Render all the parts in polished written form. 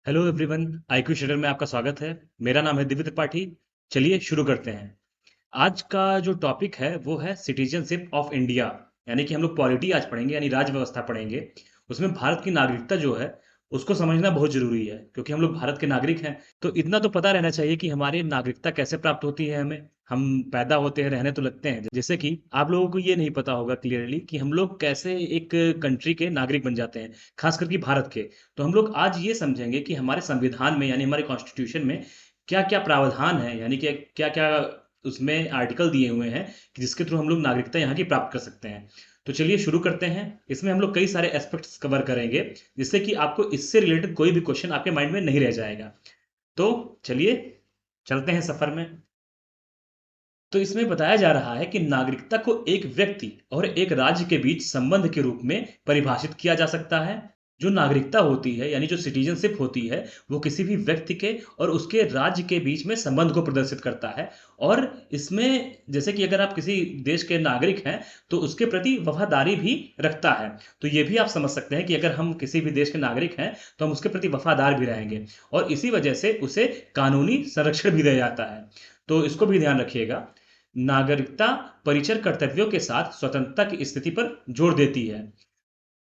Hello everyone, IQ shader में आपका स्वागत है। मेरा नाम है दिव्य त्रिपाठी। चलिए शुरू करते हैं। आज का जो टॉपिक है वो है सिटीजनशिप ऑफ इंडिया। यानी कि हम लोग पॉलिटी आज पढ़ेंगे, यानी राज्य व्यवस्था पढ़ेंगे। उसमें भारत की नागरिकता जो है उसको समझना बहुत जरूरी है, क्योंकि हम लोग भारत के नागरिक हैं। तो इतना तो पता रहना चाहिए कि हमारी नागरिकता कैसे प्राप्त होती है। हमें हम पैदा होते हैं, रहने तो लगते हैं। जैसे कि आप लोगों को ये नहीं पता होगा क्लियरली कि हम लोग कैसे एक कंट्री के नागरिक बन जाते हैं, खास करके भारत के। तो हम लोग आज ये समझेंगे कि हमारे संविधान में, यानी हमारे कॉन्स्टिट्यूशन में क्या क्या प्रावधान है, यानी कि क्या क्या उसमें आर्टिकल दिए हुए हैं कि जिसके थ्रू हम लोग नागरिकता यहाँ की प्राप्त कर सकते हैं। तो चलिए शुरू करते हैं। इसमें हम लोग कई सारे एस्पेक्ट्स कवर करेंगे, जिससे कि आपको इससे रिलेटेड कोई भी क्वेश्चन आपके माइंड में नहीं रह जाएगा। तो चलिए चलते हैं सफर में। तो इसमें बताया जा रहा है कि नागरिकता को एक व्यक्ति और एक राज्य के बीच संबंध के रूप में परिभाषित किया जा सकता है। जो नागरिकता होती है, यानी जो सिटीजनशिप होती है, वो किसी भी व्यक्ति के और उसके राज्य के बीच में संबंध को प्रदर्शित करता है। और इसमें जैसे कि अगर आप किसी देश के नागरिक हैं तो उसके प्रति वफादारी भी रखता है। तो ये भी आप समझ सकते हैं कि अगर हम किसी भी देश के नागरिक हैं तो हम उसके प्रति वफादार भी रहेंगे, और इसी वजह से उसे कानूनी संरक्षण भी दिया जाता है। तो इसको भी ध्यान रखिएगा। नागरिकता परिचय कर्तव्यों के साथ स्वतंत्रता की स्थिति पर जोर देती है।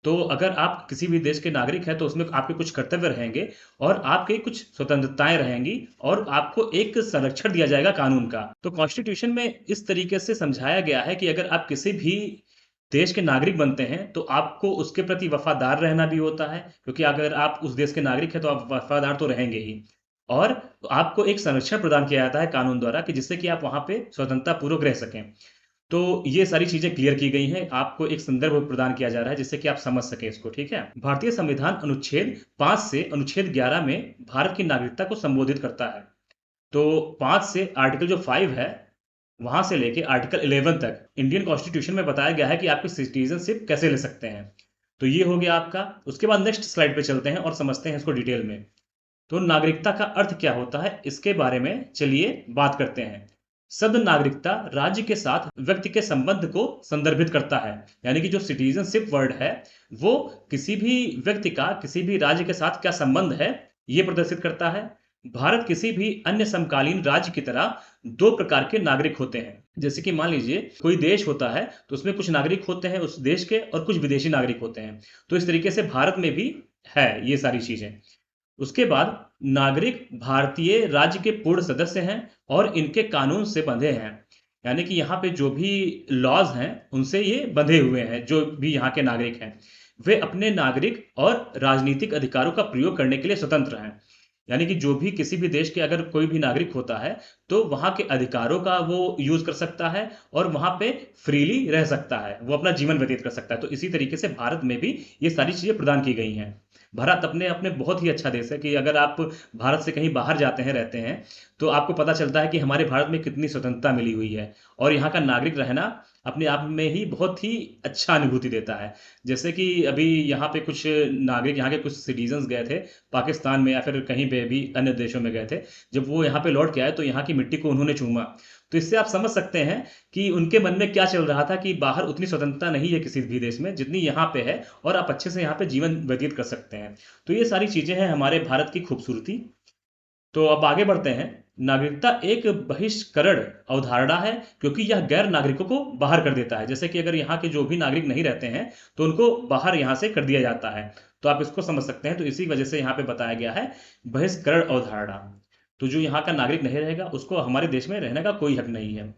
तो अगर आप किसी भी देश के नागरिक हैं तो उसमें आपके कुछ कर्तव्य रहेंगे और आपके कुछ स्वतंत्रताएं रहेंगी, और आपको एक संरक्षण दिया जाएगा कानून का। तो कॉन्स्टिट्यूशन में इस तरीके से समझाया गया है कि अगर आप किसी भी देश के नागरिक बनते हैं तो आपको उसके प्रति वफादार रहना भी होता है, क्योंकि अगर आप उस देश के नागरिक हैं तो आप वफादार तो रहेंगे ही। और आपको एक संरक्षण प्रदान किया जाता है कानून द्वारा, कि जिससे कि आप वहां पे स्वतंत्रता पूर्वक रह सकें। तो ये सारी चीजें क्लियर की गई हैं, आपको एक संदर्भ प्रदान किया जा रहा है जिससे कि आप समझ सकें इसको। ठीक है। भारतीय संविधान अनुच्छेद 5 से अनुच्छेद 11 में भारत की नागरिकता को संबोधित करता है। तो 5 से आर्टिकल जो 5 है, वहां से लेके आर्टिकल 11 तक इंडियन कॉन्स्टिट्यूशन में बताया गया है कि आपकी सिटीजनशिप कैसे ले सकते हैं। तो ये हो गया आपका। उसके बाद नेक्स्ट स्लाइड पे चलते हैं और समझते हैं इसको डिटेल में। तो नागरिकता का अर्थ क्या होता है, इसके बारे में चलिए बात करते हैं। शब्द नागरिकता राज्य के साथ व्यक्ति के संबंध को संदर्भित करता है। यानी कि जो सिटीजनशिप वर्ड है वो किसी भी व्यक्ति का किसी भी राज्य के साथ क्या संबंध है, ये प्रदर्शित करता है। भारत किसी भी अन्य समकालीन राज्य की तरह दो प्रकार के नागरिक होते हैं। जैसे कि मान लीजिए कोई देश होता है तो उसमें कुछ नागरिक होते हैं उस देश के और कुछ विदेशी नागरिक होते हैं। तो इस तरीके से भारत में भी है ये सारी चीजें। उसके बाद नागरिक भारतीय राज्य के पूर्ण सदस्य हैं और इनके कानून से बंधे हैं। यानी कि यहाँ पे जो भी लॉज हैं उनसे ये बंधे हुए हैं। जो भी यहाँ के नागरिक हैं वे अपने नागरिक और राजनीतिक अधिकारों का प्रयोग करने के लिए स्वतंत्र हैं। यानी कि जो भी किसी भी देश के अगर कोई भी नागरिक होता है तो वहाँ के अधिकारों का वो यूज कर सकता है और वहाँ पे फ्रीली रह सकता है, वो अपना जीवन व्यतीत कर सकता है। तो इसी तरीके से भारत में भी ये सारी चीजें प्रदान की गई हैं। भारत अपने अपने बहुत ही अच्छा देश है कि अगर आप भारत से कहीं बाहर जाते हैं, रहते हैं, तो आपको पता चलता है कि हमारे भारत में कितनी स्वतंत्रता मिली हुई है। और यहाँ का नागरिक रहना अपने आप में ही बहुत ही अच्छा अनुभूति देता है। जैसे कि अभी यहाँ पे कुछ नागरिक, यहाँ के कुछ सिटीजन्स गए थे पाकिस्तान में या फिर कहीं पे भी अन्य देशों में गए थे। जब वो यहाँ पे लौट के आए तो यहाँ की मिट्टी को उन्होंने चूमा। तो इससे आप समझ सकते हैं कि उनके मन में क्या चल रहा था, कि बाहर उतनी स्वतंत्रता नहीं है किसी भी देश में जितनी यहाँ पे है, और आप अच्छे से यहाँ पे जीवन व्यतीत कर सकते हैं। तो ये सारी चीजें हैं हमारे भारत की खूबसूरती। तो अब आगे बढ़ते हैं। नागरिकता एक बहिष्करण अवधारणा है, क्योंकि यह गैर नागरिकों को बाहर कर देता है। जैसे कि अगर यहाँ के जो भी नागरिक नहीं रहते हैं तो उनको बाहर यहाँ से कर दिया जाता है। तो आप इसको समझ सकते हैं। तो इसी वजह से यहाँ पे बताया गया है बहिष्करण अवधारणा। तो जो यहाँ का नागरिक नहीं रहेगा उसको हमारे देश में रहने का कोई हक नहीं है।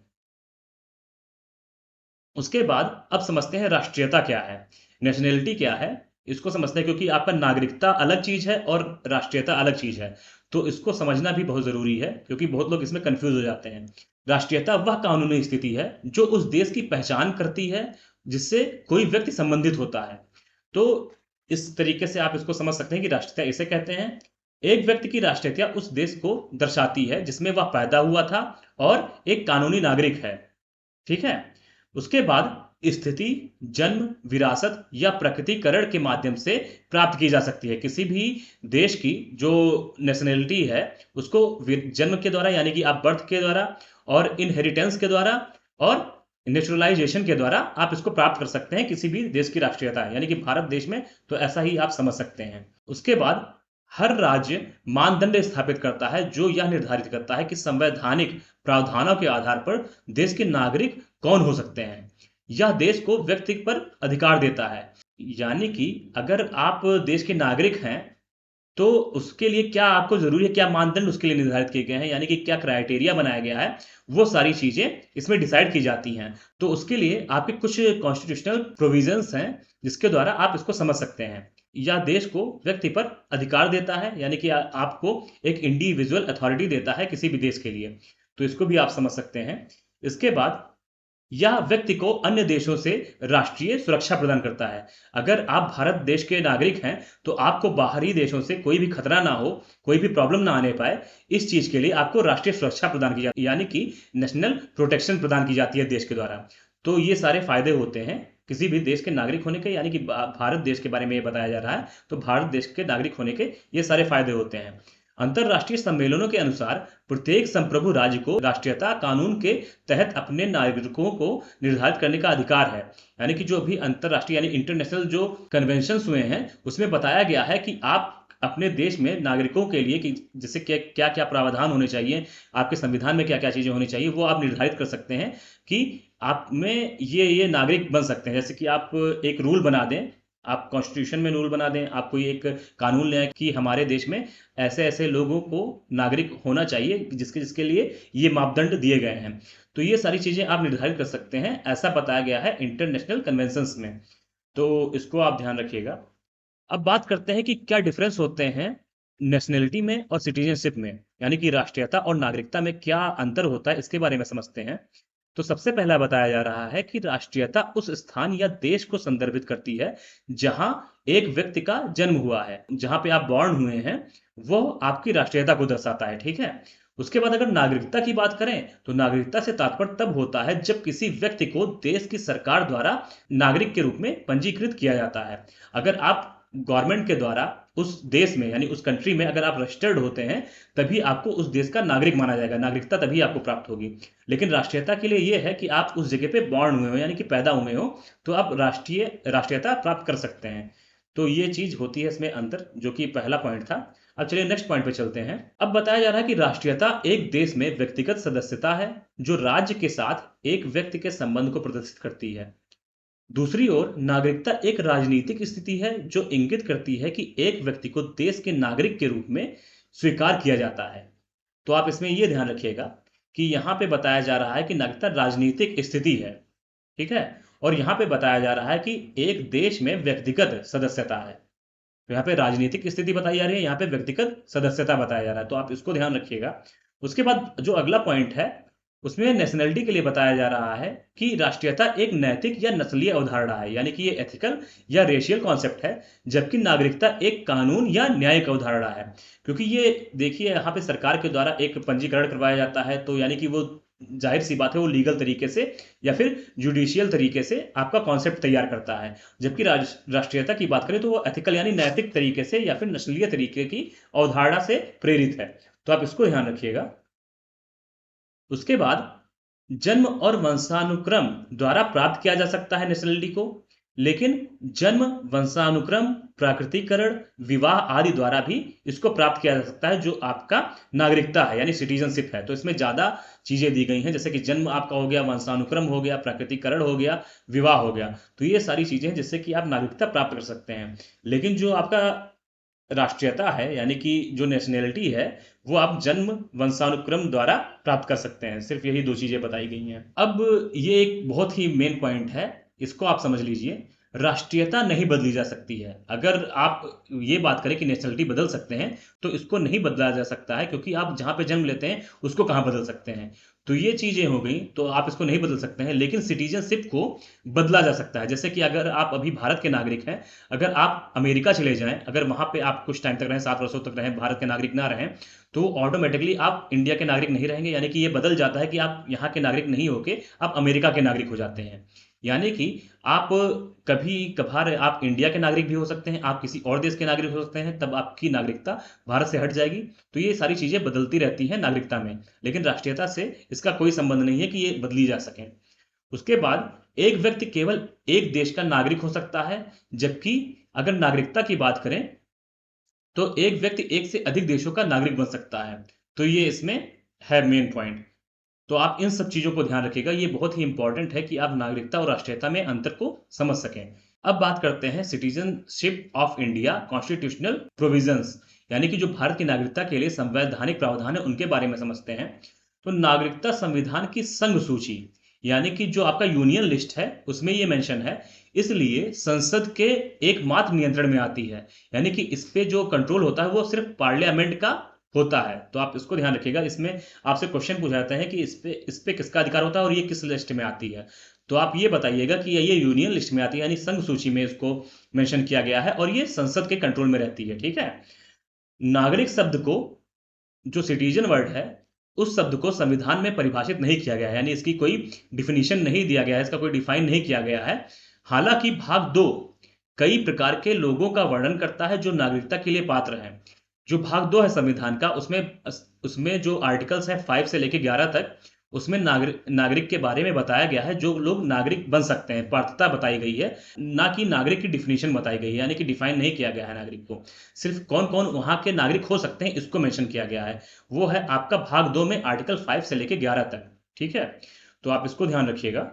उसके बाद अब समझते हैं राष्ट्रीयता क्या है, नेशनैलिटी क्या है। इसको समझते हैं, क्योंकि आपका नागरिकता अलग चीज है और राष्ट्रीयता अलग चीज है। तो इसको समझना भी बहुत जरूरी है, क्योंकि बहुत लोग इसमें कंफ्यूज हो जाते हैं। राष्ट्रीयता वह कानूनी स्थिति है जो उस देश की पहचान करती है जिससे कोई व्यक्ति संबंधित होता है। तो इस तरीके से आप इसको समझ सकते हैं कि राष्ट्रीयता इसे कहते हैं। एक व्यक्ति की राष्ट्रीयता उस देश को दर्शाती है जिसमें वह पैदा हुआ था और एक कानूनी नागरिक है। ठीक है। उसके बाद स्थिति, जन्म, विरासत या प्रकटीकरण के माध्यम से प्राप्त की जा सकती है। किसी भी देश की जो नेशनैलिटी है उसको जन्म के द्वारा, यानी कि आप बर्थ के द्वारा, और इनहेरिटेंस के द्वारा, और नेचुरलाइजेशन के द्वारा आप इसको प्राप्त कर सकते हैं। किसी भी देश की राष्ट्रीयता है, यानी कि भारत देश में तो ऐसा ही आप समझ सकते हैं। उसके बाद हर राज्य मानदंड स्थापित करता है जो यह निर्धारित करता है कि संवैधानिक प्रावधानों के आधार पर देश के नागरिक कौन हो सकते हैं। यह देश को व्यक्ति पर अधिकार देता है। यानी कि अगर आप देश के नागरिक हैं तो उसके लिए क्या आपको ज़रूरी है, क्या मानदंड उसके लिए निर्धारित किए गए हैं, यानी कि क्या क्राइटेरिया बनाया गया है, वो सारी चीज़ें इसमें डिसाइड की जाती हैं। तो उसके लिए आपके कुछ कॉन्स्टिट्यूशनल प्रोविजंस हैं, जिसके द्वारा आप इसको समझ सकते हैं। या देश को व्यक्ति पर अधिकार देता है, यानी कि आपको एक इंडिविजुअल अथॉरिटी देता है किसी भी देश के लिए। तो इसको भी आप समझ सकते हैं। इसके बाद यह व्यक्ति को अन्य देशों से राष्ट्रीय सुरक्षा प्रदान करता है। अगर आप भारत देश के नागरिक हैं, तो आपको बाहरी देशों से कोई भी खतरा ना हो, कोई भी प्रॉब्लम ना आने पाए, इस चीज़ के लिए आपको राष्ट्रीय सुरक्षा प्रदान की जाती है, यानी कि नेशनल प्रोटेक्शन प्रदान की जाती है देश के द्वारा। तो ये सारे फायदे होते हैं किसी भी देश के नागरिक होने के, यानी कि भारत देश के बारे में ये बताया जा रहा है, तो भारत देश के नागरिक होने के ये सारे फायदे होते हैं। अंतरराष्ट्रीय सम्मेलनों के अनुसार प्रत्येक संप्रभु राज्य को राष्ट्रीयता कानून के तहत अपने नागरिकों को निर्धारित करने का अधिकार है। यानी कि जो भी अंतरराष्ट्रीय यानी इंटरनेशनल जो कन्वेंशन हुए हैं, उसमें बताया गया है कि आप अपने देश में नागरिकों के लिए कि जैसे क्या क्या प्रावधान होने चाहिए, आपके संविधान में क्या क्या चीज़ें होनी चाहिए, वो आप निर्धारित कर सकते हैं कि आप में ये नागरिक बन सकते हैं। जैसे कि आप एक रूल बना दें, आप कॉन्स्टिट्यूशन में रूल बना दें, आप कोई एक कानून लें कि हमारे देश में ऐसे-ऐसे लोगों को नागरिक होना चाहिए जिसके जिसके लिए ये मापदंड दिए गए हैं। तो ये सारी चीज़ें आप निर्धारित कर सकते हैं, ऐसा बताया गया है इंटरनेशनल कन्वेंशंस में। तो इसको आप ध्यान रखिएगा। अब बात करते हैं कि क्या डिफरेंस होते हैं नेशनैलिटी में और सिटीजनशिप में, यानी कि राष्ट्रीयता और नागरिकता में क्या अंतर होता है, इसके बारे में समझते हैं। तो सबसे पहला बताया जा रहा है कि राष्ट्रीयता उस स्थान या देश को संदर्भित करती है जहां एक व्यक्ति का जन्म हुआ है, जहां पे आप बॉर्न हुए हैं, वो आपकी राष्ट्रीयता को दर्शाता है, ठीक है। उसके बाद अगर नागरिकता की बात करें, तो नागरिकता से तात्पर्य तब होता है जब किसी व्यक्ति को देश की सरकार द्वारा नागरिक के रूप में पंजीकृत किया जाता है। अगर आप गवर्नमेंट के द्वारा उस देश में यानी उस कंट्री में अगर आप रजिस्टर्ड होते हैं, तभी आपको उस देश का नागरिक माना जाएगा, नागरिकता तभी आपको प्राप्त होगी। लेकिन राष्ट्रीयता के लिए ये है कि आप उस जगह पे बॉर्न हुए हो, यानी कि पैदा हुए हो, तो आप राष्ट्रीयता प्राप्त कर सकते हैं। तो ये चीज होती है इसमें अंतर, जो कि पहला पॉइंट था। अब चलिए नेक्स्ट पॉइंट पे चलते हैं। अब बताया जा रहा है कि राष्ट्रीयता एक देश में व्यक्तिगत सदस्यता है जो राज्य के साथ एक व्यक्ति के संबंध को प्रदर्शित करती है। दूसरी ओर नागरिकता एक राजनीतिक स्थिति है जो इंगित करती है कि एक व्यक्ति को देश के नागरिक के रूप में स्वीकार किया जाता है। तो आप इसमें यह ध्यान रखिएगा कि यहाँ पे बताया जा रहा है कि नागरिकता राजनीतिक स्थिति है, ठीक है। और यहाँ पे बताया जा रहा है कि एक देश में व्यक्तिगत सदस्यता है। तो यहाँ पे राजनीतिक स्थिति बताई जा रही है, यहाँ पे व्यक्तिगत सदस्यता बताया जा रहा है, तो आप इसको ध्यान रखिएगा। उसके बाद जो अगला पॉइंट है, उसमें नेशनैलिटी के लिए बताया जा रहा है कि राष्ट्रीयता एक नैतिक या नस्लीय अवधारणा है, यानी कि ये एथिकल या रेशियल कॉन्सेप्ट है, जबकि नागरिकता एक कानून या न्यायिक अवधारणा है। क्योंकि ये देखिए यहाँ पे सरकार के द्वारा एक पंजीकरण करवाया जाता है, तो यानी कि वो जाहिर सी बात है वो लीगल तरीके से या फिर जुडिशियल तरीके से आपका कॉन्सेप्ट तैयार करता है। जबकि राष्ट्रीयता की बात करें तो वो एथिकल यानी नैतिक तरीके से या फिर नस्लीय तरीके की अवधारणा से प्रेरित है। तो आप इसको ध्यान रखिएगा। उसके बाद जन्म और वंशानुक्रम द्वारा प्राप्त किया जा सकता है नेशनलिटी को, लेकिन जन्म, वंशानुक्रम, प्राकृतिकरण, विवाह आदि द्वारा भी इसको प्राप्त किया जा सकता है, जो आपका नागरिकता है यानी सिटीजनशिप है। तो इसमें ज्यादा चीजें दी गई हैं, जैसे कि जन्म आपका हो गया, वंशानुक्रम हो गया, प्राकृतिकरण हो गया, विवाह हो गया। तो ये सारी चीजें हैं जिससे कि आप नागरिकता प्राप्त कर सकते हैं। लेकिन जो आपका राष्ट्रीयता है यानी कि जो नेशनैलिटी है, वो आप जन्म, वंशानुक्रम द्वारा प्राप्त कर सकते हैं। सिर्फ यही दो चीजें बताई गई हैं। अब ये एक बहुत ही मेन पॉइंट है, इसको आप समझ लीजिए। राष्ट्रीयता नहीं बदली जा सकती है। अगर आप ये बात करें कि नेशनलिटी बदल सकते हैं, तो इसको नहीं बदला जा सकता है, क्योंकि आप जहां पे जन्म लेते हैं उसको कहाँ बदल सकते हैं। तो ये चीजें हो गई, तो आप इसको नहीं बदल सकते हैं। लेकिन सिटीजनशिप को बदला जा सकता है। जैसे कि अगर आप अभी भारत के नागरिक हैं, अगर आप अमेरिका चले जाएं, अगर वहां पे आप कुछ टाइम तक रहें, 7 वर्षों तक रहें, भारत के नागरिक ना रहें, तो ऑटोमेटिकली आप इंडिया के नागरिक नहीं रहेंगे। यानी कि ये बदल जाता है कि आप यहाँ के नागरिक नहीं होके आप अमेरिका के नागरिक हो जाते हैं। यानी कि आप कभी कभार आप इंडिया के नागरिक भी हो सकते हैं, आप किसी और देश के नागरिक हो सकते हैं, तब आपकी नागरिकता भारत से हट जाएगी। तो ये सारी चीजें बदलती रहती हैं नागरिकता में, लेकिन राष्ट्रीयता से इसका कोई संबंध नहीं है कि ये बदली जा सके। उसके बाद एक व्यक्ति केवल एक देश का नागरिक हो सकता है, जबकि अगर नागरिकता की बात करें तो एक व्यक्ति एक से अधिक देशों का नागरिक बन सकता है। तो ये इसमें है मेन पॉइंट। तो आप इन सब चीज़ों को ध्यान रखिएगा, ये बहुत ही इंपॉर्टेंट है कि आप नागरिकता और राष्ट्रीयता में अंतर को समझ सकें। अब बात करते हैं citizenship of India constitutional provisions, यानी कि जो भारत की नागरिकता के लिए संवैधानिक प्रावधान है उनके बारे में समझते हैं। तो नागरिकता संविधान की संघ सूची, यानी कि जो आपका यूनियन लिस्ट है उसमें ये मेंशन है, इसलिए संसद के एकमात्र नियंत्रण में आती है। यानी कि इस पे जो कंट्रोल होता है वो सिर्फ पार्लियामेंट का होता है। तो आप इसको ध्यान रखिएगा। इसमें आपसे क्वेश्चन पूछा जाता है कि इस पे किसका अधिकार होता है और ये किस लिस्ट में आती है। तो आप ये बताइएगा कि ये यूनियन लिस्ट में आती है, यानी संघ सूची में इसको मेंशन किया गया है और ये संसद के कंट्रोल में रहती है। ठीक है। नागरिक शब्द को, जो सिटीजन वर्ड है, उस शब्द को संविधान में परिभाषित नहीं किया गया है, यानी इसकी कोई डिफिनीशन नहीं दिया गया है, इसका कोई डिफाइन नहीं किया गया है। हालांकि भाग 2 कई प्रकार के लोगों का वर्णन करता है जो नागरिकता के लिए पात्र हैं। जो भाग 2 है संविधान का, उसमें उसमें जो आर्टिकल्स हैं 5 से लेकर 11 तक, उसमें नागरिक के बारे में बताया गया है, जो लोग नागरिक बन सकते हैं, पात्रता बताई गई है, ना कि नागरिक की डिफिनीशन बताई गई है, यानी कि डिफाइन नहीं किया गया है नागरिक को। सिर्फ कौन कौन वहां के नागरिक हो सकते हैं इसको मेंशन किया गया है। वो है आपका भाग 2 में आर्टिकल 5 से लेकर 11 तक। ठीक है। तो आप इसको ध्यान रखिएगा।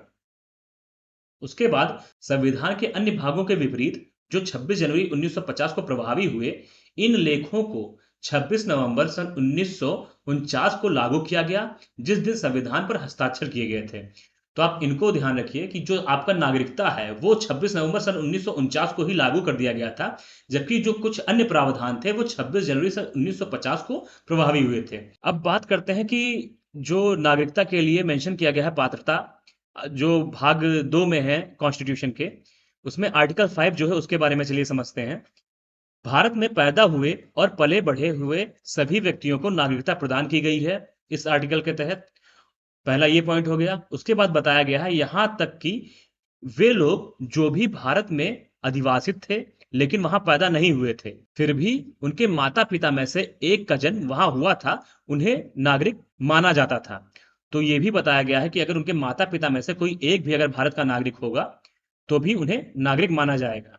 उसके बाद संविधान के अन्य भागों के विपरीत जो 26 जनवरी 1950 को प्रभावी हुए, इन लेखों को 26 नवंबर सन 1949 को लागू किया गया, जिस दिन संविधान पर हस्ताक्षर किए गए थे। तो आप इनको ध्यान रखिए कि जो आपका नागरिकता है वो 26 नवंबर सन 1949 को ही लागू कर दिया गया था, जबकि जो कुछ अन्य प्रावधान थे वो 26 जनवरी सन 1950 को प्रभावी हुए थे। अब बात करते हैं कि जो नागरिकता के लिए मेंशन किया गया है पात्रता, जो भाग 2 में है कॉन्स्टिट्यूशन के, उसमें आर्टिकल 5 जो है उसके बारे में चलिए समझते हैं। भारत में पैदा हुए और पले बढ़े हुए सभी व्यक्तियों को नागरिकता प्रदान की गई है इस आर्टिकल के तहत। पहला ये पॉइंट हो गया। उसके बाद बताया गया है यहां तक कि वे लोग जो भी भारत में अधिवासित थे लेकिन वहां पैदा नहीं हुए थे, फिर भी उनके माता पिता में से एक का जन्म वहां हुआ था, उन्हें नागरिक माना जाता था। तो ये भी बताया गया है कि अगर उनके माता पिता में से कोई एक भी अगर भारत का नागरिक होगा तो भी उन्हें नागरिक माना जाएगा।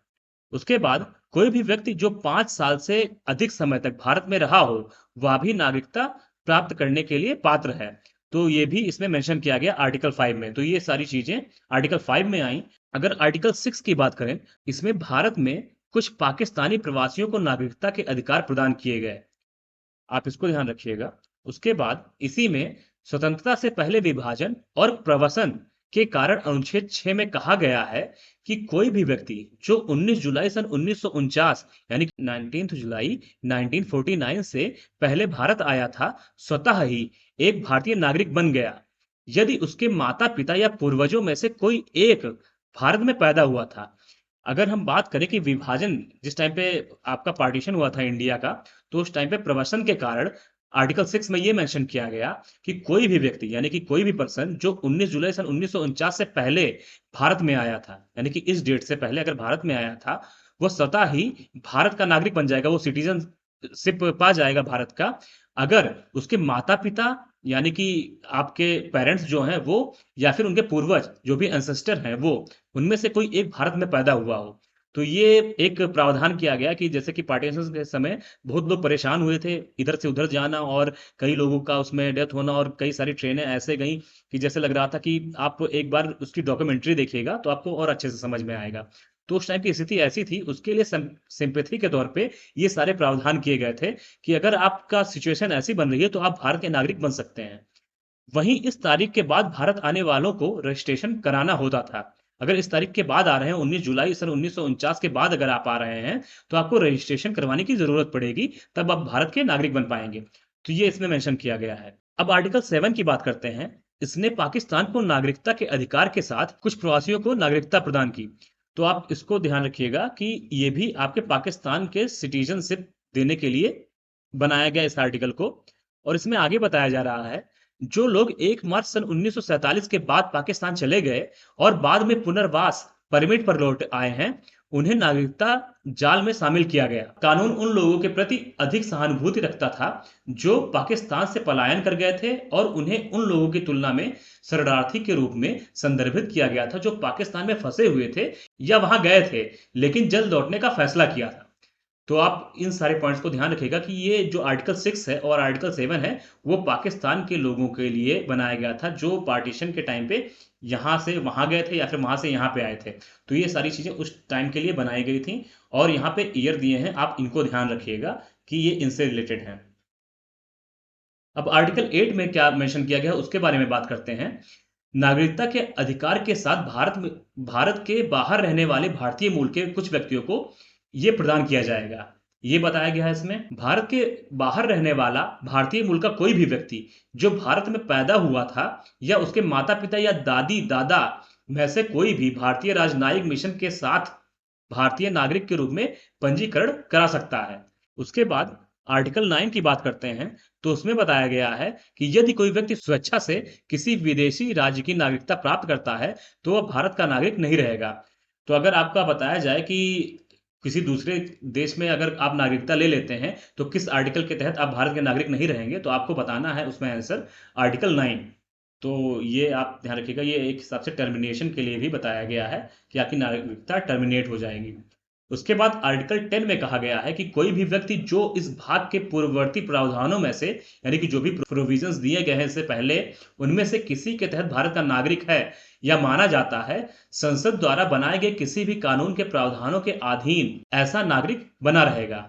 उसके बाद कोई भी व्यक्ति जो 5 साल से अधिक समय तक भारत में रहा हो, वह भी नागरिकता प्राप्त करने के लिए पात्र है। तो ये भी इसमें मेंशन किया गया आर्टिकल 5 में। तो ये सारी चीजें आर्टिकल 5 में आई। अगर आर्टिकल 6 की बात करें, इसमें भारत में कुछ पाकिस्तानी प्रवासियों को नागरिकता के अधिकार प्रदान किए गए। आप इसको ध्यान रखिएगा। उसके बाद इसी में स्वतंत्रता से पहले विभाजन और प्रवसन के कारण अनुच्छेद 6 में कहा गया है कि कोई भी व्यक्ति जो 19 जुलाई सन 1949 यानी कि 19 जुलाई 1949 से पहले भारत आया था, स्वतः ही एक भारतीय नागरिक बन गया यदि उसके माता पिता या पूर्वजों में से कोई एक भारत में पैदा हुआ था। अगर हम बात करें कि विभाजन जिस टाइम पे आपका पार्टीशन हुआ था इंडिया का, तो उस टाइम पे प्रवसन के कारण आर्टिकल 6 में ये मेंशन किया गया कि कोई भी व्यक्ति यानी कि कोई भी पर्सन जो 19 जुलाई सन 1949 से पहले भारत में आया था, यानी कि इस डेट से पहले अगर भारत में आया था, वो स्वतः ही भारत का नागरिक बन जाएगा, वो सिटीजनशिप पा जाएगा भारत का, अगर उसके माता पिता यानी कि आपके पेरेंट्स जो हैं वो, या फिर उनके पूर्वज जो भी एंसेस्टर हैं वो, उनमें से कोई एक भारत में पैदा हुआ हो। तो ये एक प्रावधान किया गया कि जैसे कि पार्टीशन के समय बहुत लोग परेशान हुए थे इधर से उधर जाना, और कई लोगों का उसमें डेथ होना, और कई सारी ट्रेनें ऐसे गई कि जैसे लग रहा था कि आप एक बार उसकी डॉक्यूमेंट्री देखिएगा तो आपको और अच्छे से समझ में आएगा। तो उस टाइम की स्थिति ऐसी थी, उसके लिए सिंपैथी के तौर पे ये सारे प्रावधान किए गए थे कि अगर आपका सिचुएशन ऐसी बन रही है तो आप भारत के नागरिक बन सकते हैं। वहीं इस तारीख के बाद भारत आने वालों को रजिस्ट्रेशन कराना होता था। अगर इस तारीख के बाद आ रहे हैं, 19 जुलाई सन 1949 के बाद अगर आप आ रहे हैं, तो आपको रजिस्ट्रेशन करवाने की जरूरत पड़ेगी, तब आप भारत के नागरिक बन पाएंगे। तो ये इसमें मेंशन किया गया है। अब आर्टिकल 7 की बात करते हैं। इसने पाकिस्तान को नागरिकता के अधिकार के साथ कुछ प्रवासियों को नागरिकता प्रदान की। तो आप इसको ध्यान रखिएगा कि ये भी आपके पाकिस्तान के सिटीजनशिप देने के लिए बनाया गया इस आर्टिकल को। और इसमें आगे बताया जा रहा है, जो लोग 1 मार्च सन 1947 के बाद पाकिस्तान चले गए और बाद में पुनर्वास परमिट पर लौट आए हैं, उन्हें नागरिकता जाल में शामिल किया गया। कानून उन लोगों के प्रति अधिक सहानुभूति रखता था जो पाकिस्तान से पलायन कर गए थे, और उन्हें उन लोगों की तुलना में शरणार्थी के रूप में संदर्भित किया गया था जो पाकिस्तान में फंसे हुए थे या वहां गए थे लेकिन जल्द लौटने का फैसला किया था। तो आप इन सारे पॉइंट्स को ध्यान रखिएगा कि ये जो आर्टिकल 6 है और आर्टिकल 7 है, वो पाकिस्तान के लोगों के लिए बनाया गया था, जो पार्टीशन के टाइम पे यहाँ से वहाँ गए थे या फिर वहाँ से यहाँ पे आए थे। तो ये सारी चीज़ें उस टाइम के लिए बनाई गई थी और यहाँ पे ईयर दिए हैं, आप इनको ध्यान रखिएगा कि ये इनसे रिलेटेड हैं। अब आर्टिकल 8 में क्या मेंशन किया गया है उसके बारे में बात करते हैं। नागरिकता के अधिकार के साथ भारत के बाहर रहने वाले भारतीय मूल के कुछ व्यक्तियों को ये प्रदान किया जाएगा। ये बताया गया है इसमें, भारत के बाहर रहने वाला भारतीय मूल का कोई भी व्यक्ति जो भारत में पैदा हुआ था या उसके माता पिता या दादी दादा में से कोई भी भारतीय राजनयिक मिशन के साथ भारतीय नागरिक के रूप में पंजीकरण करा सकता है। उसके बाद आर्टिकल 9 की बात करते हैं, तो उसमें बताया गया है कि यदि कोई व्यक्ति स्वेच्छा से किसी विदेशी राज्य की नागरिकता प्राप्त करता है, तो वह भारत का नागरिक नहीं रहेगा। तो अगर आपका बताया जाए कि किसी दूसरे देश में अगर आप नागरिकता ले लेते हैं, तो किस आर्टिकल के तहत आप भारत के नागरिक नहीं रहेंगे, तो आपको बताना है उसमें आंसर आर्टिकल 9। तो ये आप ध्यान रखिएगा, ये एक हिसाब से टर्मिनेशन के लिए भी बताया गया है कि आपकी नागरिकता टर्मिनेट हो जाएगी। उसके बाद आर्टिकल 10 में कहा गया है कि कोई भी व्यक्ति जो इस भाग के पूर्ववर्ती प्रावधानों में से, यानी कि जो भी प्रोविजंस दिए गए हैं इससे पहले, उनमें से किसी के तहत भारत का नागरिक है या माना जाता है, संसद द्वारा बनाए गए किसी भी कानून के प्रावधानों के अधीन ऐसा नागरिक बना रहेगा।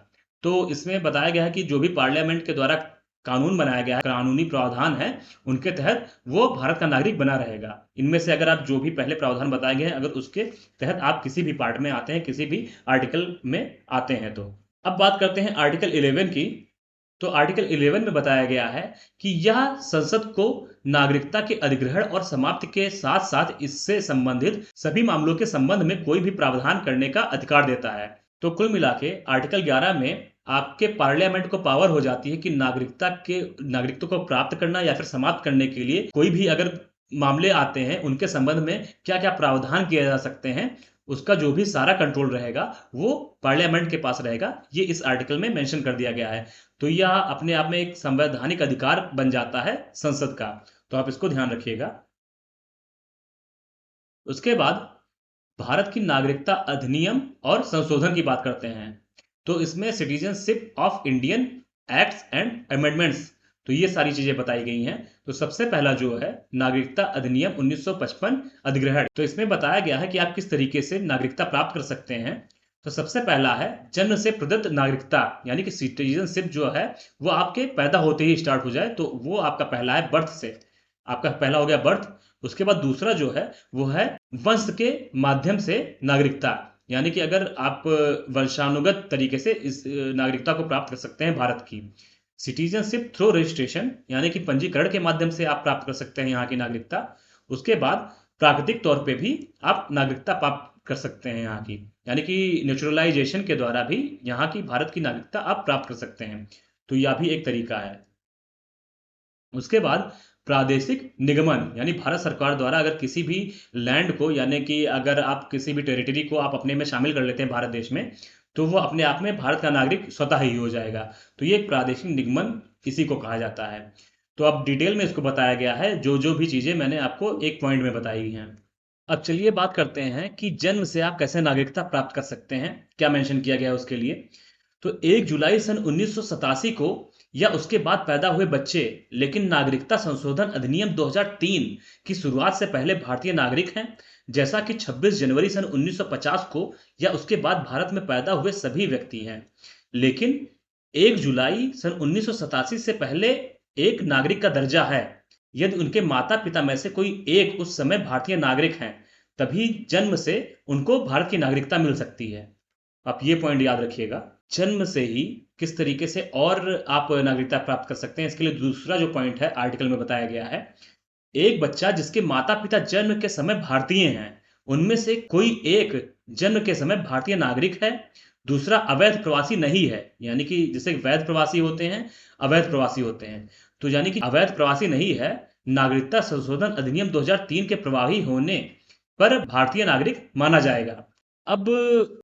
तो इसमें बताया गया है कि जो भी पार्लियामेंट के द्वारा कानून बनाया गया है, कानूनी प्रावधान है, उनके तहत वो भारत का नागरिक बना रहेगा। इनमें से अगर आप जो भी पहले प्रावधान बताए गए हैं, अगर उसके तहत आप किसी भी पार्ट में आते हैं, किसी भी आर्टिकल में आते हैं तो। अब बात करते हैं आर्टिकल 11 की। तो आर्टिकल 11 में बताया गया है कि यह संसद को नागरिकता के अधिग्रहण और समाप्ति के साथ साथ इससे संबंधित सभी मामलों के संबंध में कोई भी प्रावधान करने का अधिकार देता है। तो कुल मिला के आर्टिकल 11 में आपके पार्लियामेंट को पावर हो जाती है कि नागरिकता को प्राप्त करना या फिर समाप्त करने के लिए कोई भी अगर मामले आते हैं, उनके संबंध में क्या क्या प्रावधान किए जा सकते हैं, उसका जो भी सारा कंट्रोल रहेगा वो पार्लियामेंट के पास रहेगा। ये इस आर्टिकल में मेंशन कर दिया गया है। तो यह अपने आप में एक संवैधानिक अधिकार बन जाता है संसद का। तो आप इसको ध्यान रखिएगा। उसके बाद भारत की नागरिकता अधिनियम और संशोधन की बात करते हैं। तो इसमें citizenship of Indian acts and amendments, तो ये सारी चीजें बताई गई हैं। तो सबसे पहला जो है नागरिकता अधिनियम 1955 अधिग्रहण। तो इसमें बताया गया है कि आप किस तरीके से नागरिकता प्राप्त कर सकते हैं। तो सबसे पहला है जन्म से प्रदत्त नागरिकता, यानी कि सिटीजनशिप जो है वो आपके पैदा होते ही स्टार्ट हो जाए, तो वो आपका पहला है बर्थ से। आपका पहला हो गया बर्थ। उसके बाद दूसरा जो है वो है वंश के माध्यम से नागरिकता, यानी कि अगर आप वंशानुगत तरीके से इस नागरिकता को प्राप्त कर सकते हैं भारत की। सिटीजनशिप थ्रू रजिस्ट्रेशन, यानी कि पंजीकरण के माध्यम से आप प्राप्त कर सकते हैं यहाँ की नागरिकता। उसके बाद प्राकृतिक तौर पे भी आप नागरिकता प्राप्त कर सकते हैं यहाँ की, यानी कि नेचुरलाइजेशन के द्वारा भी यहाँ की भारत की नागरिकता आप प्राप्त कर सकते हैं। तो यह भी एक तरीका है। उसके बाद प्रादेशिक निगमन, यानी भारत सरकार द्वारा अगर किसी भी लैंड को, यानी कि अगर आप किसी भी टेरिटरी को आप अपने में शामिल कर लेते हैं भारत देश में, तो वो अपने आप में भारत का नागरिक स्वतः ही हो जाएगा। तो ये एक प्रादेशिक निगमन इसी को कहा जाता है। तो अब डिटेल में इसको बताया गया है, जो जो भी चीजें मैंने आपको एक पॉइंट में बताई हैं। अब चलिए बात करते हैं कि जन्म से आप कैसे नागरिकता प्राप्त कर सकते हैं, क्या मेंशन किया गया है उसके लिए। तो 1 जुलाई सन 1987 को या उसके बाद पैदा हुए बच्चे, लेकिन नागरिकता संशोधन अधिनियम 2003 की शुरुआत से पहले भारतीय नागरिक हैं, जैसा कि 26 जनवरी सन 1950 को या उसके बाद भारत में पैदा हुए सभी व्यक्ति हैं। लेकिन 1 जुलाई सन 1987 से पहले एक नागरिक का दर्जा है यदि उनके माता पिता में से कोई एक उस समय भारतीय नागरिक हैं, तभी जन्म से उनको भारत की नागरिकता मिल सकती है। आप ये पॉइंट याद रखिएगा। जन्म से ही किस तरीके से और आप नागरिकता प्राप्त कर सकते हैं, इसके लिए दूसरा जो पॉइंट है आर्टिकल में बताया गया है, एक बच्चा जिसके माता पिता जन्म के समय भारतीय हैं, उनमें से कोई एक जन्म के समय भारतीय नागरिक है, दूसरा अवैध प्रवासी नहीं है, यानी कि जैसे वैध प्रवासी होते हैं, अवैध प्रवासी होते हैं, तो यानी कि अवैध प्रवासी नहीं है, नागरिकता संशोधन अधिनियम 2003 के प्रभावी होने पर भारतीय नागरिक माना जाएगा। अब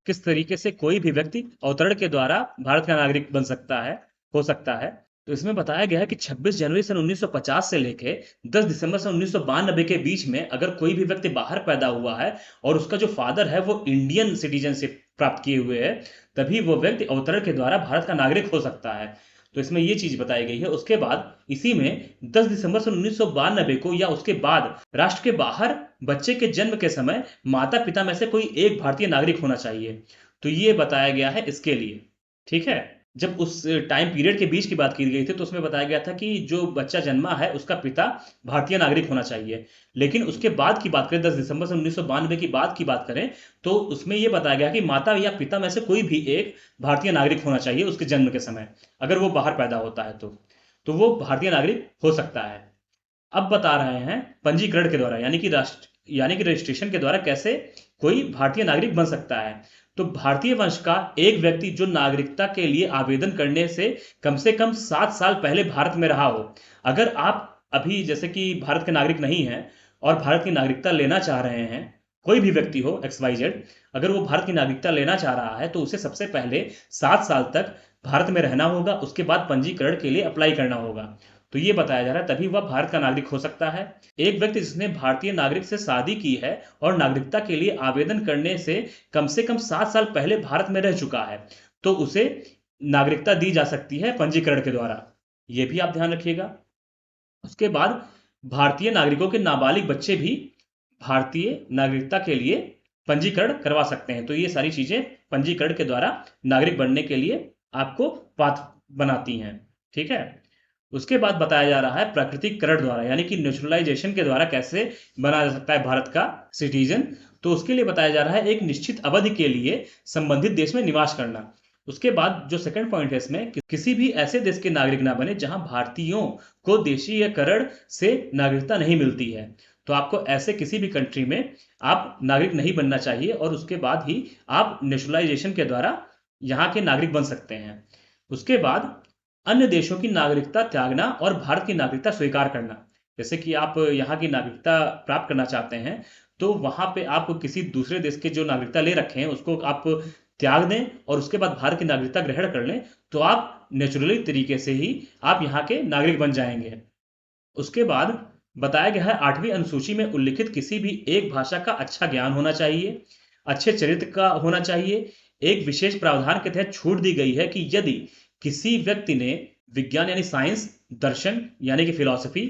किस तरीके से कोई भी व्यक्ति अवतरण के द्वारा भारत का नागरिक बन सकता है, हो सकता है, तो इसमें बताया गया है कि 26 जनवरी सन 1950 से लेके 10 दिसंबर सन 1992 के बीच में अगर कोई भी व्यक्ति बाहर पैदा हुआ है और उसका जो फादर है वो इंडियन सिटीजनशिप प्राप्त किए हुए है, तभी वो व्यक्ति अवतरण के द्वारा भारत का नागरिक हो सकता है। तो इसमें ये चीज बताई गई है। उसके बाद इसी में 10 दिसंबर सन 1992 को या उसके बाद राष्ट्र के बाहर बच्चे के जन्म के समय माता पिता में से कोई एक भारतीय नागरिक होना चाहिए। तो ये बताया गया है इसके लिए। ठीक है। जब उस टाइम पीरियड के बीच की बात की गई थी तो उसमें बताया गया था कि जो बच्चा जन्मा है उसका पिता भारतीय नागरिक होना चाहिए। लेकिन उसके बाद की बात करें, 10 दिसंबर सन 1992 की बाद की बात करें, तो उसमें यह बताया गया कि माता या पिता में से कोई भी एक भारतीय नागरिक होना चाहिए उसके जन्म के समय, अगर वो बाहर पैदा होता है तो वो भारतीय नागरिक हो सकता है। अब बता रहे हैं पंजीकरण के द्वारा, यानी कि रजिस्ट्रेशन के द्वारा कैसे कोई भारतीय नागरिक बन सकता है। तो भारतीय वंश का एक व्यक्ति जो नागरिकता के लिए आवेदन करने से कम 7 साल पहले भारत में रहा हो। अगर आप अभी जैसे कि भारत के नागरिक नहीं हैं और भारत की नागरिकता लेना चाह रहे हैं, कोई भी व्यक्ति हो XYZ, अगर वो भारत की नागरिकता लेना चाह रहा है तो उसे सबसे पहले 7 साल तक भारत में रहना होगा, उसके बाद पंजीकरण के लिए अप्लाई करना होगा। तो ये बताया जा रहा है तभी वह भारत का नागरिक हो सकता है। एक व्यक्ति जिसने भारतीय नागरिक से शादी की है और नागरिकता के लिए आवेदन करने से कम 7 साल पहले भारत में रह चुका है, तो उसे नागरिकता दी जा सकती है पंजीकरण के द्वारा। ये भी आप ध्यान रखिएगा। उसके बाद भारतीय नागरिकों के नाबालिग बच्चे भी भारतीय नागरिकता के लिए पंजीकरण करवा सकते हैं। तो ये सारी चीजें पंजीकरण के द्वारा नागरिक बनने के लिए आपको पात्र बनाती हैं। ठीक है। उसके बाद बताया जा रहा है प्राकृतिकरण द्वारा, यानी कि नेचुरलाइजेशन के द्वारा कैसे बना जा सकता है भारत का सिटीजन। तो उसके लिए बताया जा रहा है एक निश्चित अवधि के लिए संबंधित देश में निवास करना। उसके बाद जो सेकंड पॉइंट है इसमें, किसी भी ऐसे देश के नागरिक ना बने जहां भारतीयों को देशीयकरण से नागरिकता नहीं मिलती है। तो आपको ऐसे किसी भी कंट्री में आप नागरिक नहीं बनना चाहिए और उसके बाद ही आप नेचुरलाइजेशन के द्वारा यहाँ के नागरिक बन सकते हैं। उसके बाद अन्य देशों की नागरिकता त्यागना और भारत की नागरिकता स्वीकार करना। जैसे कि आप यहाँ की नागरिकता प्राप्त करना चाहते हैं, तो वहां पे आप किसी दूसरे देश के जो नागरिकता ले रखे हैं उसको आप त्याग दें और उसके बाद भारत की नागरिकता ग्रहण कर लें, तो आप नेचुरली तरीके से ही आप यहाँ के नागरिक बन जाएंगे। उसके बाद बताया गया है 8वीं अनुसूची में उल्लिखित किसी भी एक भाषा का अच्छा ज्ञान होना चाहिए, अच्छे चरित्र का होना चाहिए। एक विशेष प्रावधान के तहत छूट दी गई है कि यदि किसी व्यक्ति ने विज्ञान यानी साइंस, दर्शन यानी कि फिलॉसफी,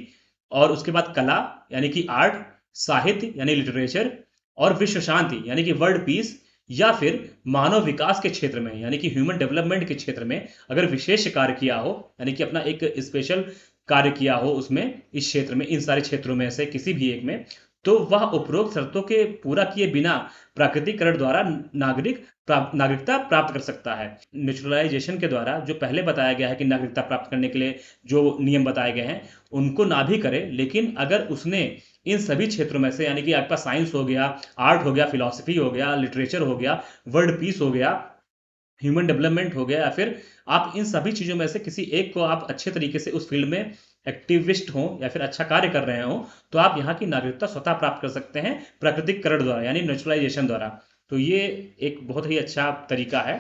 और उसके बाद कला यानी कि आर्ट, साहित्य यानी लिटरेचर, और विश्व शांति यानी कि वर्ल्ड पीस, या फिर मानव विकास के क्षेत्र में यानी कि ह्यूमन डेवलपमेंट के क्षेत्र में अगर विशेष कार्य किया हो, यानी कि अपना एक स्पेशल कार्य किया हो उसमें, इस क्षेत्र में, इन सारे क्षेत्रों में से किसी भी एक में, तो वह उपरोक्त शर्तों के पूरा किए बिना प्राकृतिकरण द्वारा नागरिकता प्राप्त कर सकता है। नेचुरलाइजेशन के द्वारा जो पहले बताया गया है कि नागरिकता प्राप्त करने के लिए जो नियम बताए गए हैं उनको ना भी करे, लेकिन अगर उसने इन सभी क्षेत्रों में से, यानी कि आपका साइंस हो गया, आर्ट हो गया, फिलॉसफी हो गया, लिटरेचर हो गया, वर्ल्ड पीस हो गया, ह्यूमन डेवलपमेंट हो गया, या फिर आप इन सभी चीजों में से किसी एक को आप अच्छे तरीके से उस फील्ड में एक्टिविस्ट हो या फिर अच्छा कार्य कर रहे हो, तो आप यहाँ की नागरिकता स्वतः प्राप्त कर सकते हैं प्राकृतिकरण द्वारा यानी नेचुरलाइजेशन द्वारा। तो ये एक बहुत ही अच्छा तरीका है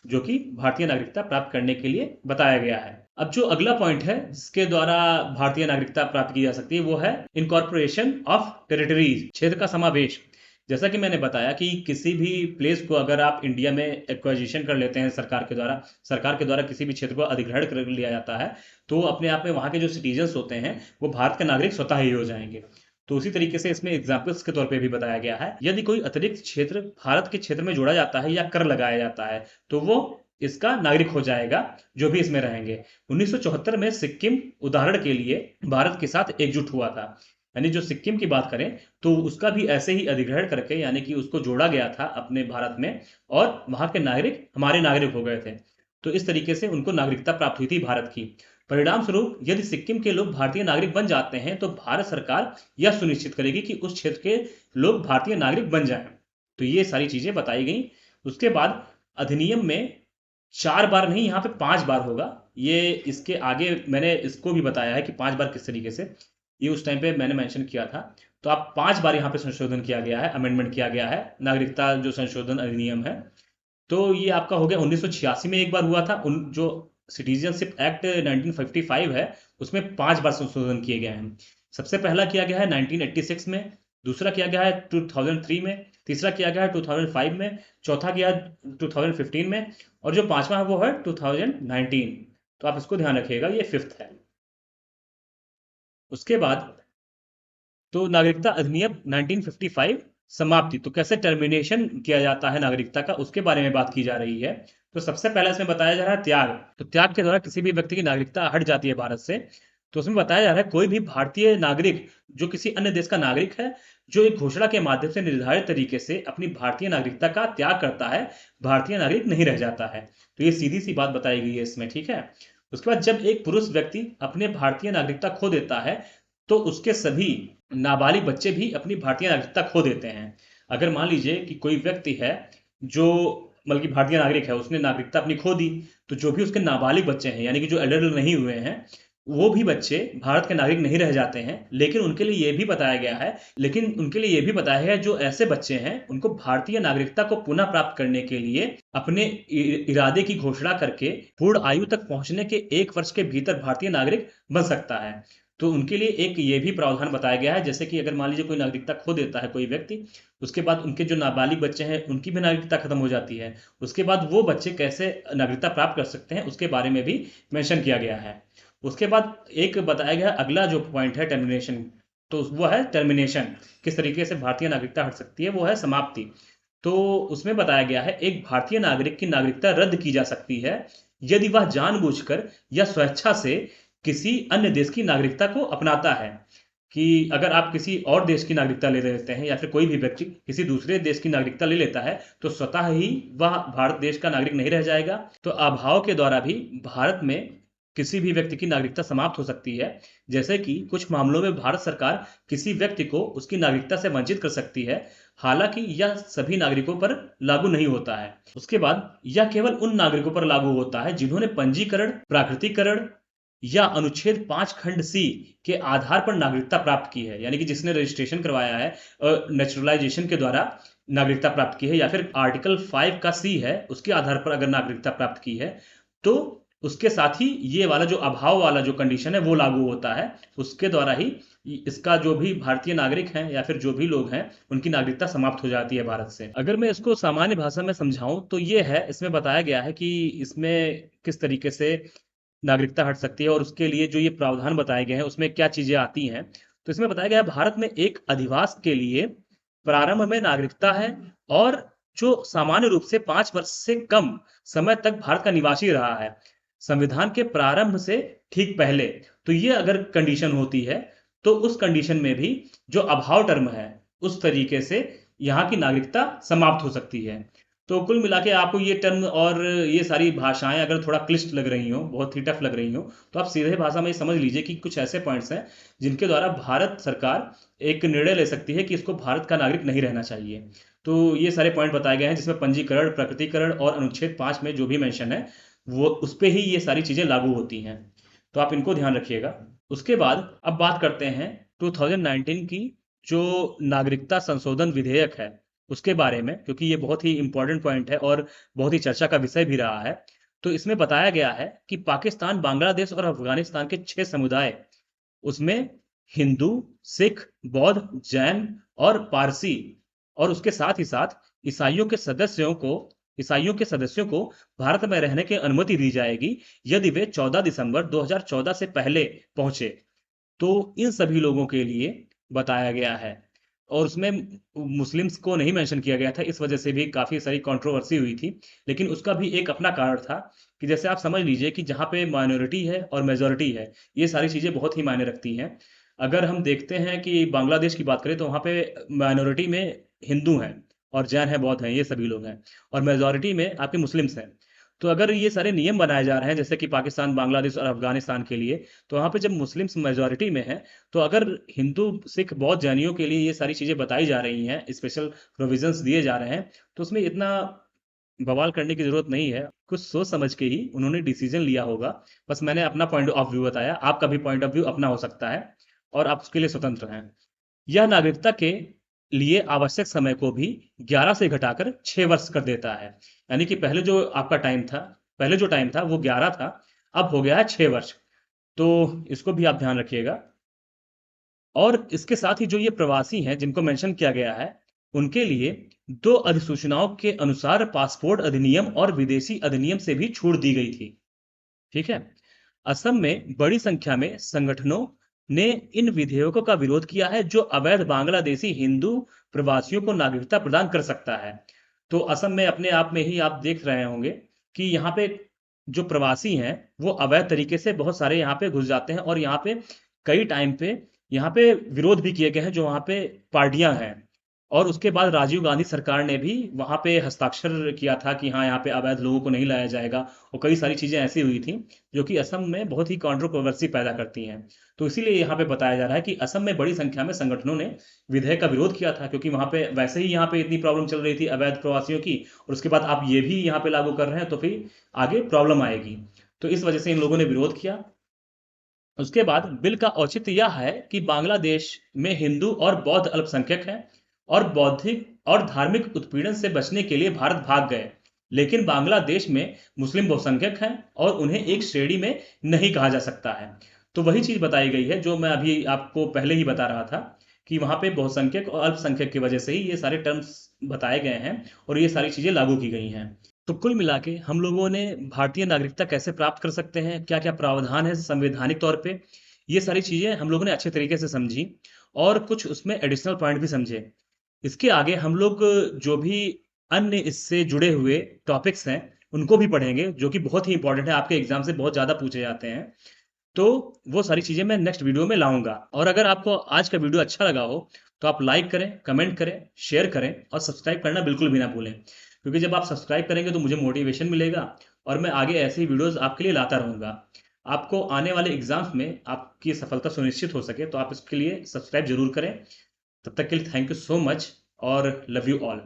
जो कि भारतीय नागरिकता प्राप्त करने के लिए बताया गया है। अब जो अगला पॉइंट है जिसके द्वारा भारतीय नागरिकता प्राप्त की जा सकती है वो है इनकॉर्पोरेशन ऑफ टेरिटरीज, क्षेत्र का समावेश। जैसा कि मैंने बताया कि किसी भी प्लेस को अगर आप इंडिया में एक्वाजिशन कर लेते हैं सरकार के द्वारा किसी भी क्षेत्र को अधिग्रहण कर लिया जाता है, तो अपने आप में वहाँ के जो सिटीजन्स होते हैं वो भारत के नागरिक स्वतः ही हो जाएंगे। तो उसी तरीके से इसमें एग्जाम्पल्स के तौर पे भी बताया गया है, यदि कोई अतिरिक्त क्षेत्र भारत के क्षेत्र में जोड़ा जाता है या कर लगाया जाता है तो वो इसका नागरिक हो जाएगा, जो भी इसमें रहेंगे। 1974 में सिक्किम उदाहरण के लिए भारत के साथ एकजुट हुआ था। यानी जो सिक्किम की बात करें तो उसका भी ऐसे ही अधिग्रहण करके, यानी कि उसको जोड़ा गया था अपने भारत में, और वहां के नागरिक हमारे नागरिक हो गए थे। तो इस तरीके से उनको नागरिकता प्राप्त हुई थी भारत की। परिणाम स्वरूप यदि सिक्किम के लोग भारतीय नागरिक बन जाते हैं तो भारत सरकार यह सुनिश्चित करेगी कि उस क्षेत्र के लोग भारतीय नागरिक बन जाएं। तो ये सारी चीजें बताई गई। उसके बाद अधिनियम में 4 बार नहीं, यहाँ पे 5 बार होगा। ये इसके आगे मैंने इसको भी बताया है कि 5 बार किस तरीके से, ये उस टाइम पे मैंने मेंशन किया था। तो आप 5 बार यहाँ पे संशोधन किया गया है, अमेंडमेंट किया गया है नागरिकता जो संशोधन अधिनियम है। तो ये आपका हो गया 1986 में एक बार हुआ था। उन जो सिटीजनशिप एक्ट 1955 है उसमें 5 बार संशोधन किए गए हैं। सबसे पहला किया गया है 1986 में, दूसरा किया गया है 2003 में, तीसरा किया गया है 2005 में, चौथा किया 2015 में, और जो पांचवा है वो है 2019। तो आप इसको ध्यान रखिएगा, ये फिफ्थ है। उसके बाद तो नागरिकता अधिनियम 1955 समाप्ति, तो कैसे टर्मिनेशन किया जाता है नागरिकता का, उसके बारे में बात की जा रही है। तो सबसे पहले इसमें बताया जा रहा है त्याग। तो त्याग के द्वारा किसी भी व्यक्ति की नागरिकता हट जाती है भारत से। तो उसमें बताया जा रहा है कोई भी भारतीय नागरिक जो किसी अन्य देश का नागरिक है, जो एक घोषणा के माध्यम से निर्धारित तरीके से अपनी भारतीय नागरिकता का त्याग करता है, भारतीय नागरिक नहीं रह जाता है। तो ये सीधी सी बात बताई गई है इसमें, ठीक है। उसके बाद जब एक पुरुष व्यक्ति अपने भारतीय नागरिकता खो देता है, तो उसके सभी नाबालिग बच्चे भी अपनी भारतीय नागरिकता खो देते हैं। अगर मान लीजिए कि कोई व्यक्ति है जो मतलब कि भारतीय नागरिक है, उसने नागरिकता अपनी खो दी, तो जो भी उसके नाबालिग बच्चे हैं, यानी कि जो एडल्ट नहीं हुए हैं, वो भी बच्चे भारत के नागरिक नहीं रह जाते हैं। लेकिन उनके लिए ये भी बताया गया है, जो ऐसे बच्चे हैं उनको भारतीय नागरिकता को पुनः प्राप्त करने के लिए अपने इरादे की घोषणा करके पूर्ण आयु तक पहुंचने के 1 वर्ष के भीतर भारतीय नागरिक बन सकता है। तो उनके लिए एक ये भी प्रावधान बताया गया है, जैसे कि अगर मान लीजिए कोई नागरिकता खो देता है कोई व्यक्ति, उसके बाद उनके जो नाबालिग बच्चे हैं उनकी भी नागरिकता खत्म हो जाती है, उसके बाद वो बच्चे कैसे नागरिकता प्राप्त कर सकते हैं उसके बारे में भी मेंशन किया गया है। उसके बाद एक बताया गया अगला जो पॉइंट है टर्मिनेशन, तो वो है टर्मिनेशन, किस तरीके से भारतीय नागरिकता हट सकती है, वो है समाप्ति। तो उसमें बताया गया है एक भारतीय नागरिक की नागरिकता रद्द की जा सकती है यदि वह जानबूझकर या स्वेच्छा से किसी अन्य देश की नागरिकता को अपनाता है। कि अगर आप किसी और देश की नागरिकता ले लेते हैं, या फिर कोई भी व्यक्ति किसी दूसरे देश की नागरिकता ले लेता है, तो स्वतः ही वह भारत देश का नागरिक नहीं रह जाएगा। तो अभाव के द्वारा भी भारत में किसी भी व्यक्ति की नागरिकता समाप्त हो सकती है। जैसे कि कुछ मामलों में भारत सरकार किसी व्यक्ति को उसकी नागरिकता से वंचित कर सकती है, हालांकि यह सभी नागरिकों पर लागू नहीं होता है। उसके बाद यह केवल उन नागरिकों पर लागू होता है जिन्होंने पंजीकरण, प्राकृतिकरण या अनुच्छेद 5 खंड सी के आधार पर नागरिकता प्राप्त की है, यानी कि जिसने रजिस्ट्रेशन करवाया है, नेचुरलाइजेशन के द्वारा नागरिकता प्राप्त की है, या फिर आर्टिकल 5 का सी है उसके आधार पर अगर नागरिकता प्राप्त की है, तो उसके साथ ही ये वाला जो अभाव वाला जो कंडीशन है वो लागू होता है। उसके द्वारा ही इसका जो भी भारतीय नागरिक हैं या फिर जो भी लोग हैं उनकी नागरिकता समाप्त हो जाती है भारत से। अगर मैं इसको सामान्य भाषा में समझाऊं तो ये है, इसमें बताया गया है कि इसमें किस तरीके से नागरिकता हट सकती है और उसके लिए जो ये प्रावधान बताए गए हैं उसमें क्या चीजें आती हैं। तो इसमें बताया गया है भारत में एक अधिवास के लिए प्रारंभ में नागरिकता है, और जो सामान्य रूप से 5 वर्ष से कम समय तक भारत का निवासी रहा है संविधान के प्रारंभ से ठीक पहले। तो ये अगर कंडीशन होती है, तो उस कंडीशन में भी जो अभाव टर्म है उस तरीके से यहाँ की नागरिकता समाप्त हो सकती है। तो कुल मिला के आपको ये टर्म और ये सारी भाषाएं अगर थोड़ा क्लिष्ट लग रही हो, बहुत ही टफ लग रही हो, तो आप सीधे भाषा में ये समझ लीजिए कि कुछ ऐसे पॉइंट्स हैं जिनके द्वारा भारत सरकार एक निर्णय ले सकती है कि इसको भारत का नागरिक नहीं रहना चाहिए। तो ये सारे पॉइंट बताए गए हैं जिसमें पंजीकरण, प्रकटीकरण और अनुच्छेद 5 में जो भी मेंशन है वो उस पे ही ये सारी चीजें लागू होती हैं। तो आप इनको ध्यान रखिएगा। उसके बाद अब बात करते हैं 2019 की जो नागरिकता संशोधन विधेयक है उसके बारे में, क्योंकि ये बहुत ही इंपॉर्टेंट पॉइंट है और बहुत ही चर्चा का विषय भी रहा है। तो इसमें बताया गया है कि पाकिस्तान, बांग्लादेश और अफगानिस्तान के 6 समुदाय, उसमें हिंदू, सिख, बौद्ध, जैन और पारसी, और उसके साथ ही साथ ईसाइयों के सदस्यों को ईसाइयों के सदस्यों को भारत में रहने की अनुमति दी जाएगी यदि वे 14 दिसंबर 2014 से पहले पहुंचे। तो इन सभी लोगों के लिए बताया गया है, और उसमें मुस्लिम्स को नहीं मेंशन किया गया था, इस वजह से भी काफ़ी सारी कंट्रोवर्सी हुई थी। लेकिन उसका भी एक अपना कारण था कि जैसे आप समझ लीजिए कि जहाँ पे माइनॉरिटी है और मेजॉरिटी है, ये सारी चीज़ें बहुत ही मायने रखती हैं। अगर हम देखते हैं कि बांग्लादेश की बात करें तो वहाँ पे माइनॉरिटी में हिंदू हैं और जैन हैं, बौद्ध हैं, ये सभी लोग हैं, और मेजॉरिटी में आपके मुस्लिम्स हैं। तो अगर ये सारे नियम बनाए जा रहे हैं जैसे कि पाकिस्तान, बांग्लादेश और अफगानिस्तान के लिए, तो वहाँ पे जब मुस्लिम्स मेजॉरिटी में है, तो अगर हिंदू, सिख, बौद्ध, जैनियों के लिए ये सारी चीज़ें बताई जा रही हैं, स्पेशल प्रोविजंस दिए जा रहे हैं, तो उसमें इतना बवाल करने की ज़रूरत नहीं है। कुछ सोच समझ के ही उन्होंने डिसीजन लिया होगा। बस मैंने अपना पॉइंट ऑफ व्यू बताया, आपका भी पॉइंट ऑफ व्यू अपना हो सकता है और आप उसके लिए स्वतंत्र हैं। यह नागरिकता के लिए आवश्यक समय को भी 11 से घटाकर 6 वर्ष कर देता है। यानी कि पहले जो टाइम था वो 11 था, अब हो गया है 6 वर्ष। तो इसको भी आप ध्यान रखिएगा। और इसके साथ ही जो ये प्रवासी हैं जिनको मेंशन किया गया है, उनके लिए दो अधिसूचनाओं के अनुसार पासपोर्ट अधिनियम और विदेशी अधिनियम से भी छूट दी गई थी। ठीक है। असम में बड़ी संख्या में संगठनों ने इन विधेयकों का विरोध किया है जो अवैध बांग्लादेशी हिंदू प्रवासियों को नागरिकता प्रदान कर सकता है। तो असम में अपने आप में ही आप देख रहे होंगे कि यहाँ पे जो प्रवासी हैं वो अवैध तरीके से बहुत सारे यहाँ पे घुस जाते हैं, और यहाँ पे कई टाइम पे यहाँ पे विरोध भी किए गए हैं जो वहाँ पे पार्टियां हैं। और उसके बाद राजीव गांधी सरकार ने भी वहाँ पे हस्ताक्षर किया था कि हाँ, यहाँ पे अवैध लोगों को नहीं लाया जाएगा, और कई सारी चीज़ें ऐसी हुई थी जो कि असम में बहुत ही कंट्रोवर्सी पैदा करती हैं। तो इसीलिए यहाँ पे बताया जा रहा है कि असम में बड़ी संख्या में संगठनों ने विधेयक का विरोध किया था, क्योंकि वहाँ पे वैसे ही यहाँ पे इतनी प्रॉब्लम चल रही थी अवैध प्रवासियों की, और उसके बाद आप ये भी यहाँ पे लागू कर रहे हैं तो फिर आगे प्रॉब्लम आएगी। तो इस वजह से इन लोगों ने विरोध किया। उसके बाद बिल का औचित्य यह है कि बांग्लादेश में हिंदू और बौद्ध अल्पसंख्यक हैं, और बौद्धिक और धार्मिक उत्पीड़न से बचने के लिए भारत भाग गए। लेकिन बांग्लादेश में मुस्लिम बहुसंख्यक हैं और उन्हें एक श्रेणी में नहीं कहा जा सकता है। तो वही चीज बताई गई है जो मैं अभी आपको पहले ही बता रहा था, कि वहां पे बहुसंख्यक और अल्पसंख्यक की वजह से ही ये सारे टर्म्स बताए गए हैं और ये सारी चीजें लागू की गई हैं। तो कुल मिला के हम लोगों ने भारतीय नागरिकता कैसे प्राप्त कर सकते हैं, क्या क्या प्रावधान है संवैधानिक तौर पे, ये सारी चीज़ें हम लोगों ने अच्छे तरीके से समझी, और कुछ उसमें एडिशनल पॉइंट भी समझे। इसके आगे हम लोग जो भी अन्य इससे जुड़े हुए टॉपिक्स हैं उनको भी पढ़ेंगे, जो कि बहुत ही इंपॉर्टेंट है, आपके एग्जाम से बहुत ज़्यादा पूछे जाते हैं। तो वो सारी चीज़ें मैं नेक्स्ट वीडियो में लाऊंगा। और अगर आपको आज का वीडियो अच्छा लगा हो तो आप लाइक करें, कमेंट करें, शेयर करें, और सब्सक्राइब करना बिल्कुल भी ना भूलें, क्योंकि जब आप सब्सक्राइब करेंगे तो मुझे मोटिवेशन मिलेगा और मैं आगे ऐसे ही वीडियोस आपके लिए लाता रहूँगा। आपको आने वाले एग्जाम्स में आपकी सफलता सुनिश्चित हो सके तो आप इसके लिए सब्सक्राइब जरूर करें। तब तक के लिए थैंक यू सो मच, और लव यू ऑल।